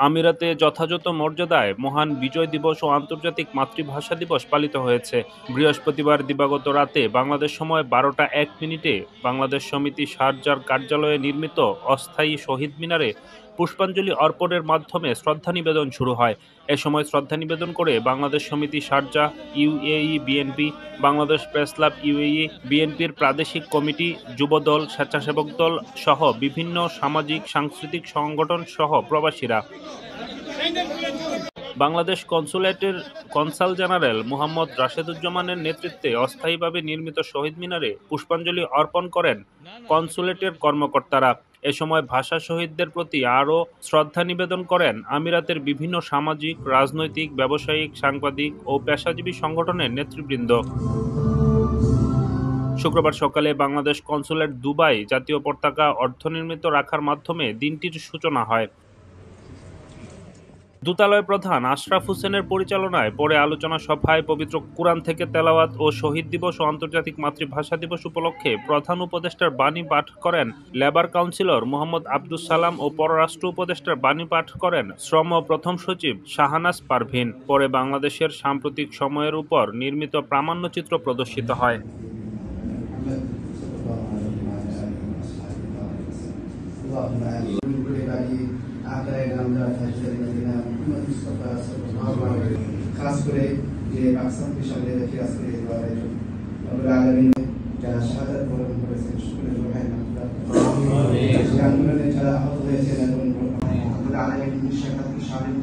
আমিরাতে যথাযথ মর্যাদায় মহান বিজয় দিবস ও আন্তর্জাতিক মাতৃভাষা দিবস পালিত হয়েছে। বৃহস্পতিবার দিবাগত রাতে বাংলাদেশ সময় ১২টা ১ মিনিটে বাংলাদেশ সমিতি শারজার কার্যালয়ে নির্মিত অস্থায়ী শহীদ মিনারে পুষ্পাঞ্জলি অর্পণের মাধ্যমে শ্রদ্ধা নিবেদন শুরু হয়। এ সময় শ্রদ্ধা নিবেদন করে বাংলাদেশ সমিতি Sharjah, UAE BNP, Bangladesh press club UAE, বিএনপির প্রাদেশিক কমিটি, যুবদল, স্বেচ্ছাসেবক দল সহ বিভিন্ন সামাজিক সাংস্কৃতিক সংগঠন সহ প্রবাসীরা। বাংলাদেশ কনসুলেটের কনসাল জেনারেল মুহাম্মদ রাশেদুজ্জামানের নেতৃত্বে অস্থায়ীভাবে নির্মিত শহীদ মিনারে পুষ্পাঞ্জলি অর্পণ করেন কনসুলেটের কর্মকর্তারা। এ সময় ভাষা শহীদদের প্রতি আরও শ্রদ্ধা নিবেদন করেন আমিরাতের বিভিন্ন সামাজিক, রাজনৈতিক, ব্যবসায়িক, সাংবাদিক ও পেশাজীবী সংগঠনের নেতৃবৃন্দ। শুক্রবার সকালে বাংলাদেশ কনসুলেট দুবাই জাতীয় পতাকা অর্ধনির্মিত রাখার মাধ্যমে দিনটির সূচনা হয়। দূতালয় প্রধান আশরাফ হোসেনের পরিচালনায় পরে আলোচনা সভায় পবিত্র কুরআন থেকে তেলাওয়াত ও শহীদ দিবস ও আন্তর্জাতিক মাতৃভাষা দিবস উপলক্ষে প্রধান উপদেষ্টার বাণী পাঠ করেন লেবার কাউন্সিলর মোহাম্মদ আব্দুস সালাম ও পররাষ্ট্র উপদেষ্টার বাণী পাঠ করেন শ্রম প্রথম সচিব শাহনাজ পারভীন। পরে বাংলাদেশের সাম্প্রতিক সময়ের উপর নির্মিত প্রামাণ্যচিত্র প্রদর্শিত হয়। খাস করে যে মাকসাদ হিসাবে রেখে আজকে যারা শাহাদাত বরণ করেছেন সকলের রোহাই আন্দোলনে যারা আহত হয়েছেন এবং আমাদের আলাদা 1971 সালের